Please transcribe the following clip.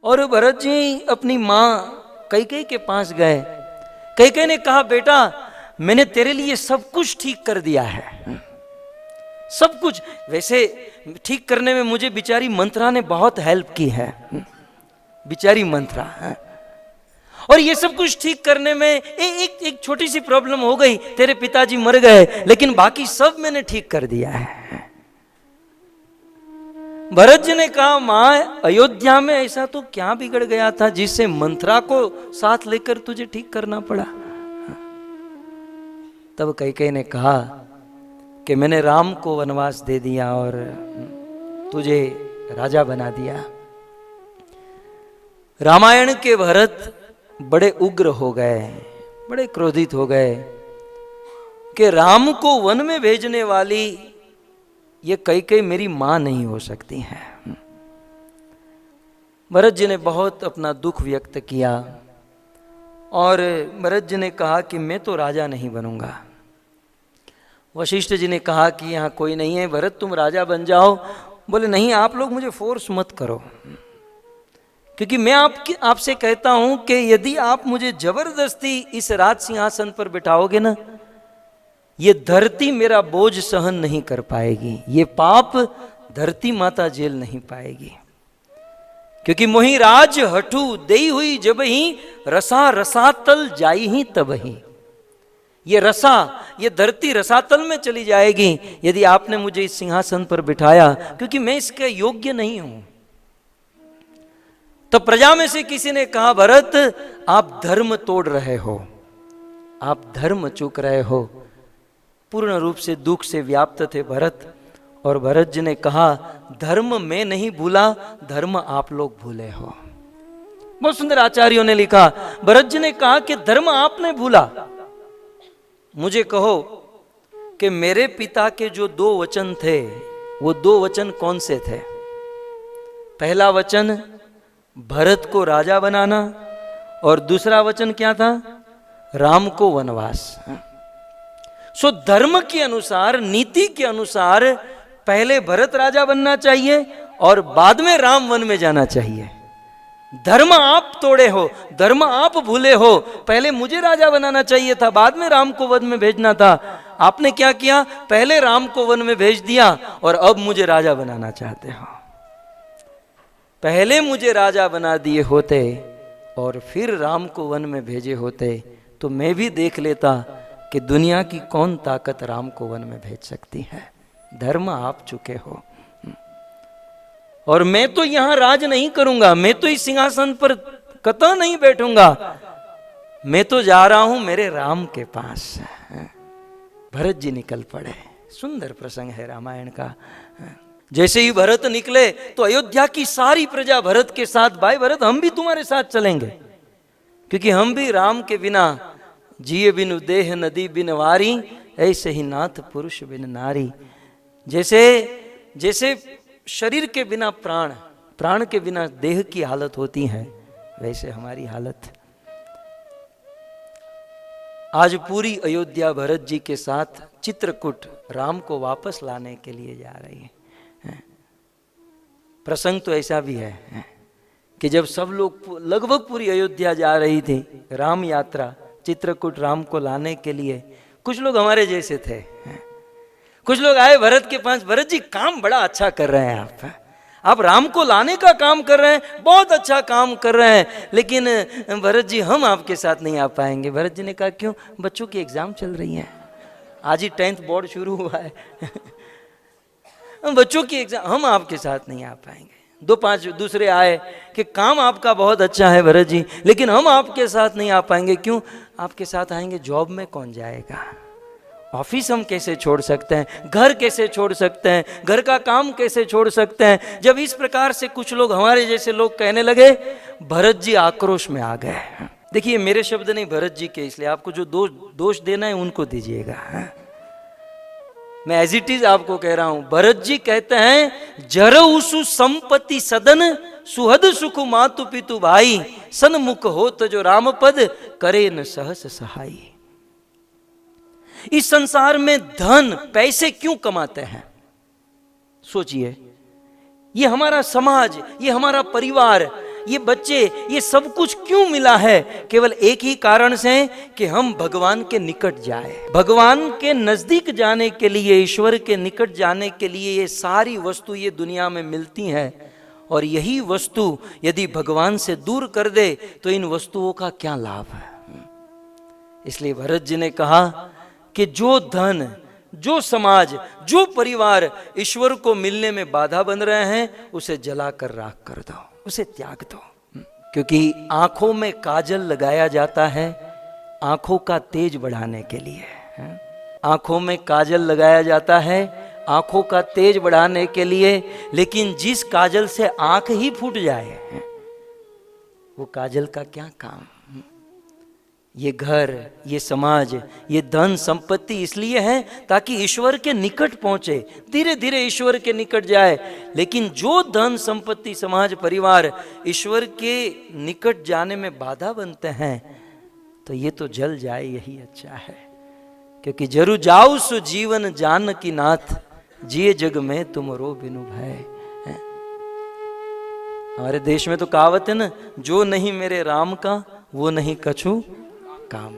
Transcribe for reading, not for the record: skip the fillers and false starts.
और भरत जी अपनी माँ कैकेयी के पास गए। कैकेयी ने कहा, बेटा मैंने तेरे लिए सब कुछ ठीक कर दिया है, सब कुछ। वैसे ठीक करने में मुझे बेचारी मंत्रा ने बहुत हेल्प की है, बेचारी मंत्रा। और ये सब कुछ ठीक करने में एक छोटी सी प्रॉब्लम हो गई, तेरे पिताजी मर गए, लेकिन बाकी सब मैंने ठीक कर दिया है। भरत जी ने कहा, मां अयोध्या में ऐसा तो क्या बिगड़ गया था जिससे मंत्रा को साथ लेकर तुझे ठीक करना पड़ा। तब कैकेयी ने कहा कि मैंने राम को वनवास दे दिया और तुझे राजा बना दिया। रामायण के भरत बड़े उग्र हो गए, बड़े क्रोधित हो गए कि राम को वन में भेजने वाली ये कैकेयी मेरी मां नहीं हो सकती है। भरत जी ने बहुत अपना दुख व्यक्त किया और भरत जी ने कहा कि मैं तो राजा नहीं बनूंगा। वशिष्ठ जी ने कहा कि यहाँ कोई नहीं है, भरत तुम राजा बन जाओ। बोले नहीं, आप लोग मुझे फोर्स मत करो, क्योंकि मैं आपसे कहता हूं कि यदि आप मुझे जबरदस्ती इस राज सिंहासन पर बिठाओगे ना, ये धरती मेरा बोझ सहन नहीं कर पाएगी, ये पाप धरती माता झेल नहीं पाएगी। क्योंकि मोहि राज हठू देई हुई जब ही रसा रसातल जाई ही तब ही। ये रसा, ये धरती रसातल में चली जाएगी यदि आपने मुझे इस सिंहासन पर बिठाया, क्योंकि मैं इसके योग्य नहीं हूं। तो प्रजा में से किसी ने कहा, भरत आप धर्म तोड़ रहे हो, आप धर्म चूक रहे हो। पूर्ण रूप से दुख से व्याप्त थे भरत। और भरत जी ने कहा, धर्म मैं नहीं भूला, धर्म आप लोग भूले हो। बहुत सुंदर आचार्यों ने लिखा, भरत जी ने कहा कि धर्म आपने भूला। मुझे कहो कि मेरे पिता के जो 2 वचन थे, वो 2 वचन कौन से थे? पहला वचन भरत को राजा बनाना, और दूसरा वचन क्या था? राम को वनवास। सो धर्म के अनुसार, नीति के अनुसार पहले भरत राजा बनना चाहिए और बाद में राम वन में जाना चाहिए। धर्म आप तोड़े हो, धर्म आप भूले हो। पहले मुझे राजा बनाना चाहिए था, बाद में राम को वन में भेजना था। आपने क्या किया? पहले राम को वन में भेज दिया और अब मुझे राजा बनाना चाहते हो। पहले मुझे राजा बना दिए होते और फिर राम को वन में भेजे होते तो मैं भी देख लेता कि दुनिया की कौन ताकत राम को वन में भेज सकती है। धर्म आप चुके हो। और मैं तो यहां राज नहीं करूंगा, मैं तो इस सिंहासन पर कतई नहीं बैठूंगा, मैं तो जा रहा हूं मेरे राम के पास। भरत जी निकल पड़े। सुंदर प्रसंग है रामायण का। जैसे ही भरत निकले तो अयोध्या की सारी प्रजा भरत के साथ, भाई भरत हम भी तुम्हारे साथ चलेंगे, क्योंकि हम भी राम के बिना जिए बिनु देह नदी बिन वारी, ऐसे ही नाथ पुरुष बिन नारी। जैसे शरीर के बिना प्राण, प्राण के बिना देह की हालत होती है, वैसे हमारी हालत। आज पूरी अयोध्या भरत जी के साथ चित्रकूट राम को वापस लाने के लिए जा रही है। प्रसंग तो ऐसा भी है कि जब सब लोग, लगभग पूरी अयोध्या जा रही थी राम यात्रा, चित्रकूट राम को लाने के लिए, कुछ लोग हमारे जैसे थे। कुछ लोग आए भरत के पास, भरत जी काम बड़ा अच्छा कर रहे हैं आप राम को लाने का काम कर रहे हैं, बहुत अच्छा काम कर रहे हैं, लेकिन भरत जी हम आपके साथ नहीं आ पाएंगे। भरत जी ने कहा क्यों? बच्चों की एग्जाम चल रही है, आज ही 10th बोर्ड शुरू हुआ है बच्चों की एग्जाम, हम आपके साथ नहीं आ पाएंगे। 2-5 दूसरे आए कि काम आपका बहुत अच्छा है भरत जी, लेकिन हम आपके साथ नहीं आ पाएंगे। क्यों? आपके साथ आएंगे जॉब में कौन जाएगा, ऑफिस हम कैसे छोड़ सकते हैं, घर कैसे छोड़ सकते हैं, घर का काम कैसे छोड़ सकते हैं। जब इस प्रकार से कुछ लोग, हमारे जैसे लोग कहने लगे, भरत जी आक्रोश में आ गए। देखिए मेरे शब्द नहीं भरत जी के, इसलिए आपको जो दोष देना है उनको दीजिएगा। मैं एज इट इज आपको कह रहा हूं। भरत जी कहते हैं, जरउसु संपत्ति सदन सुहद सुख मातु पितु भाई, सन्मुख होत जो राम पद करे न सहस सहाई। इस संसार में धन पैसे क्यों कमाते हैं? सोचिए, ये हमारा समाज, ये हमारा परिवार, ये बच्चे, ये सब कुछ क्यों मिला है? केवल एक ही कारण से कि हम भगवान के निकट जाए। भगवान के नजदीक जाने के लिए, ईश्वर के निकट जाने के लिए ये सारी वस्तु ये दुनिया में मिलती हैं। और यही वस्तु यदि भगवान से दूर कर दे तो इन वस्तुओं का क्या लाभ है? इसलिए भरत जी ने कहा कि जो धन, जो समाज, जो परिवार ईश्वर को मिलने में बाधा बन रहे हैं, उसे जलाकर राख कर दो, उसे त्याग दो। क्योंकि आंखों में काजल लगाया जाता है आंखों का तेज बढ़ाने के लिए। आंखों में काजल लगाया जाता है आंखों का तेज बढ़ाने के लिए, लेकिन जिस काजल से आंख ही फूट जाए, वो काजल का क्या काम? ये घर, ये समाज, ये धन संपत्ति इसलिए है ताकि ईश्वर के निकट पहुंचे, धीरे धीरे ईश्वर के निकट जाए। लेकिन जो धन संपत्ति, समाज, परिवार ईश्वर के निकट जाने में बाधा बनते हैं, तो ये तो जल जाए, यही अच्छा है। क्योंकि जरु जाऊ सु जीवन जानकी नाथ, जिए जग में तुम रो बिनु भय। हमारे देश में तो कहावत है ना, जो नहीं मेरे राम का वो नहीं कछु काम।